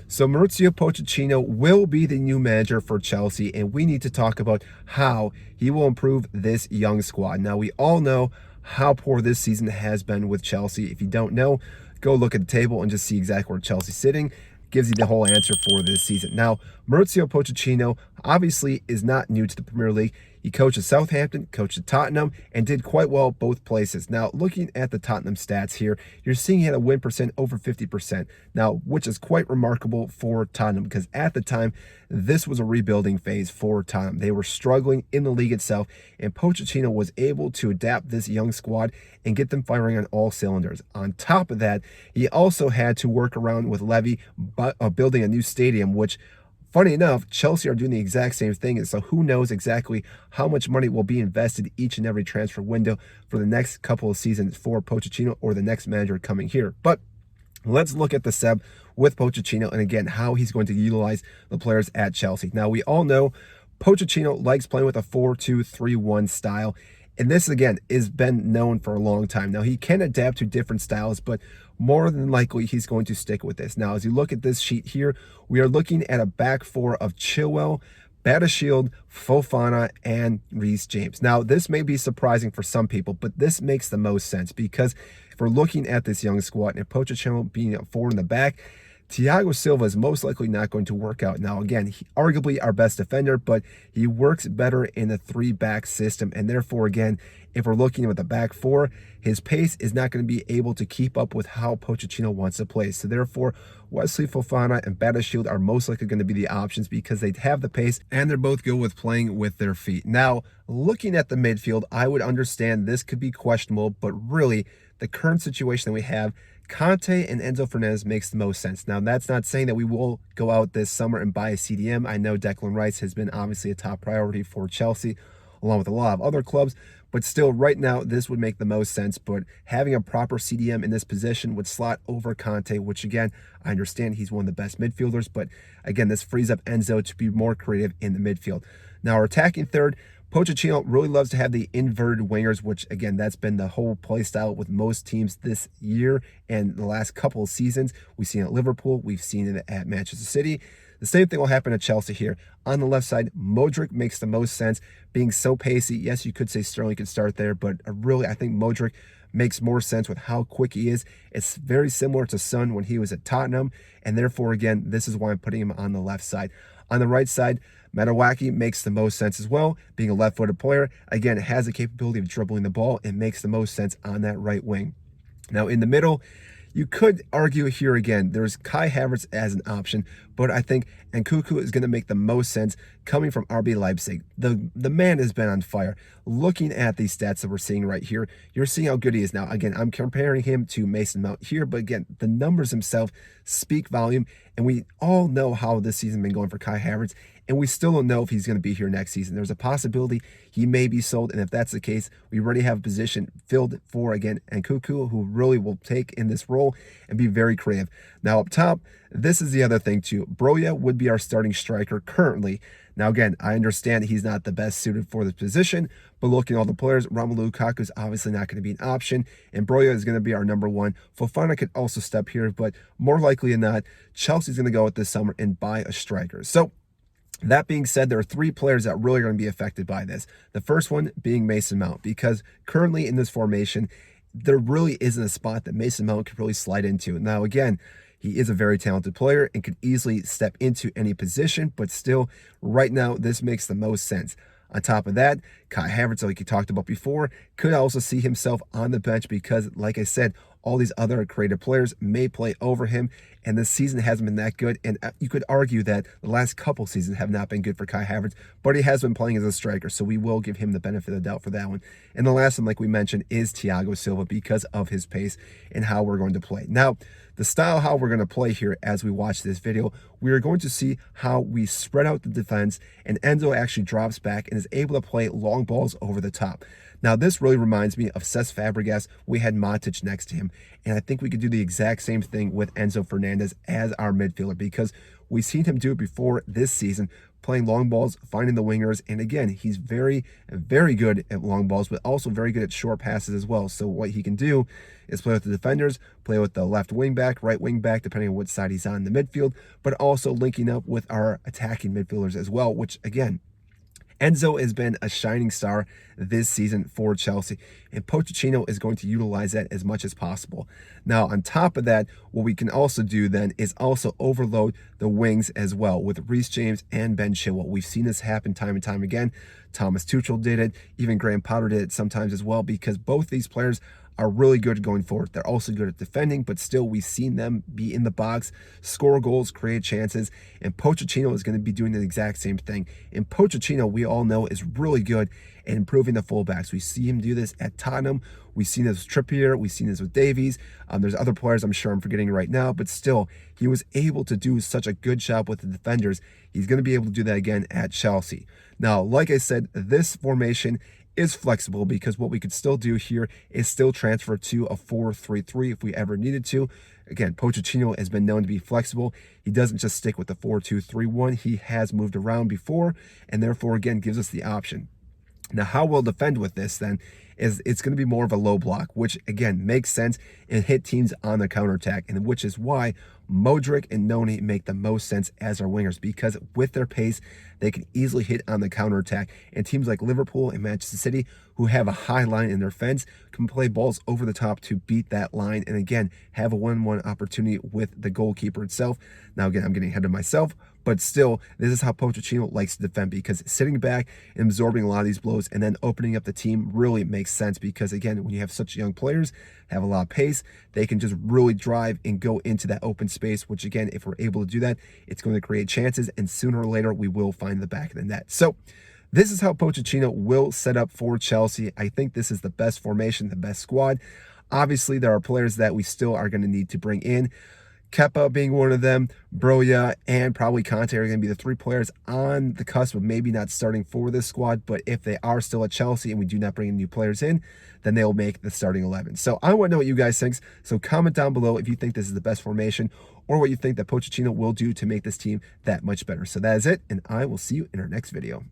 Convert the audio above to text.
So Mauricio Pochettino will be the new manager for Chelsea, and we need to talk about how he will improve this young squad. Now, we all know how poor this season has been with Chelsea. If you don't know, go look at the table and just see exactly where Chelsea's sitting. Gives you the whole answer for this season. Now, Mauricio Pochettino obviously is not new to the Premier League. He coached at Southampton, coached at Tottenham, and did quite well both places. Now, looking at the Tottenham stats here, you're seeing he had a win percent over 50%. Now, which is quite remarkable for Tottenham because at the time, this was a rebuilding phase for Tottenham. They were struggling in the league itself, and Pochettino was able to adapt this young squad and get them firing on all cylinders. On top of that, he also had to work around with Levy building a new stadium, which funny enough, Chelsea are doing the exact same thing, and so who knows exactly how much money will be invested each and every transfer window for the next couple of seasons for Pochettino or the next manager coming here. But let's look at the sub with Pochettino and again how he's going to utilize the players at Chelsea. Now, we all know Pochettino likes playing with a 4-2-3-1 style. And this, again, has been known for a long time. Now, he can adapt to different styles, but more than likely, he's going to stick with this. Now, as you look at this sheet here, we are looking at a back four of Chilwell, Battlefield, Fofana, and Reece James. Now, this may be surprising for some people, but this makes the most sense because if we're looking at this young squad and Pochettino being a forward in the back, Thiago Silva is most likely not going to work out. Now, again, arguably our best defender, but he works better in a three-back system. And therefore, again, if we're looking at the back four, his pace is not going to be able to keep up with how Pochettino wants to play. So therefore, Wesley Fofana and Battlefield are most likely going to be the options because they have the pace and they're both good with playing with their feet. Now, looking at the midfield, I would understand this could be questionable, but really, the current situation that we have, Conte and Enzo Fernandez makes the most sense. Now, that's not saying that we will go out this summer and buy a CDM. I know Declan Rice has been obviously a top priority for Chelsea, along with a lot of other clubs, but still, right now, this would make the most sense. But having a proper CDM in this position would slot over Conte, which, again, I understand he's one of the best midfielders, but again, this frees up Enzo to be more creative in the midfield. Now, our attacking third, Pochettino really loves to have the inverted wingers, which, again, that's been the whole play style with most teams this year and the last couple of seasons. We've seen it at Liverpool. We've seen it at Manchester City. The same thing will happen at Chelsea here. On the left side, Modric makes the most sense, being so pacey. Yes, you could say Sterling could start there, but really, I think Modric makes more sense with how quick he is. It's very similar to Son when he was at Tottenham, and therefore, again, this is why I'm putting him on the left side. On the right side, Matawaki makes the most sense as well. Being a left-footed player, again, has the capability of dribbling the ball and makes the most sense on that right wing. Now, in the middle, you could argue here again, there's Kai Havertz as an option, but I think Nkunku is going to make the most sense coming from RB Leipzig. The man has been on fire. Looking at these stats that we're seeing right here, you're seeing how good he is now. Again, I'm comparing him to Mason Mount here, but again, the numbers themselves speak volume, and we all know how this season has been going for Kai Havertz, and we still don't know if he's going to be here next season. There's a possibility he may be sold, and if that's the case, we already have a position filled for, again, Nkunku, who really will take in this role and be very creative. Now, up top, this is the other thing, too. Broja would be our starting striker currently. Now, again, I understand he's not the best suited for this position, but looking at all the players, Romelu Lukaku is obviously not going to be an option, and Broja is going to be our number one. Fofana could also step here, but more likely than not, Chelsea's going to go out this summer and buy a striker. So, that being said, there are three players that really are going to be affected by this. The first one being Mason Mount, because currently in this formation, there really isn't a spot that Mason Mount could really slide into. Now, again, he is a very talented player and could easily step into any position, but still, right now, this makes the most sense. On top of that, Kai Havertz, like you talked about before, could also see himself on the bench because, like I said, all these other creative players may play over him, and this season hasn't been that good. And you could argue that the last couple seasons have not been good for Kai Havertz, but he has been playing as a striker, so we will give him the benefit of the doubt for that one. And the last one, like we mentioned, is Thiago Silva because of his pace and how we're going to play. Now, the style how we're going to play here as we watch this video, we are going to see how we spread out the defense and Enzo actually drops back and is able to play long balls over the top. Now, this really reminds me of Cesc Fabregas. We had Matic next to him, and I think we could do the exact same thing with Enzo Fernandez as our midfielder, because we've seen him do it before this season, playing long balls, finding the wingers, and again, he's very, very good at long balls, but also very good at short passes as well. So what he can do is play with the defenders, play with the left wing back, right wing back, depending on what side he's on in the midfield, but also linking up with our attacking midfielders as well, which again, Enzo has been a shining star this season for Chelsea, and Pochettino is going to utilize that as much as possible. Now, on top of that, what we can also do then is also overload the wings as well with Reece James and Ben Chilwell. We've seen this happen time and time again. Thomas Tuchel did it, even Graham Potter did it sometimes as well, because both these players are really good going forward. They're also good at defending, but still we've seen them be in the box, score goals, create chances, and Pochettino is going to be doing the exact same thing. And Pochettino, we all know, is really good at improving the fullbacks. We see him do this at Tottenham. We've seen this with Trippier. We've seen this with Davies. There's other players I'm sure I'm forgetting right now, but still, he was able to do such a good job with the defenders. He's going to be able to do that again at Chelsea. Now, like I said, this formation is flexible, because what we could still do here is still transfer to a 4-3-3 if we ever needed to. Again, Pochettino has been known to be flexible. He doesn't just stick with the 4-2-3-1. He has moved around before, and therefore, again, gives us the option. Now, how we'll defend with this then is it's going to be more of a low block, which again makes sense and hit teams on the counterattack, and which is why Modric and Noni make the most sense as our wingers, because with their pace, they can easily hit on the counterattack. And teams like Liverpool and Manchester City, who have a high line in their fence, can play balls over the top to beat that line, and again, have a 1-1 opportunity with the goalkeeper itself. Now, again, I'm getting ahead of myself, but still, this is how Pochettino likes to defend, because sitting back and absorbing a lot of these blows and then opening up the team really makes sense, because again, when you have such young players, have a lot of pace, they can just really drive and go into that open space, which again, if we're able to do that, it's going to create chances, and sooner or later, we will find the back of the net. So this is how Pochettino will set up for Chelsea. I think this is the best formation, the best squad. Obviously, there are players that we still are going to need to bring in. Kepa being one of them, Broja, and probably Conte are going to be the three players on the cusp of maybe not starting for this squad, but if they are still at Chelsea and we do not bring any new players in, then they'll make the starting 11. So I want to know what you guys think, so comment down below if you think this is the best formation or what you think that Pochettino will do to make this team that much better. So that is it, and I will see you in our next video.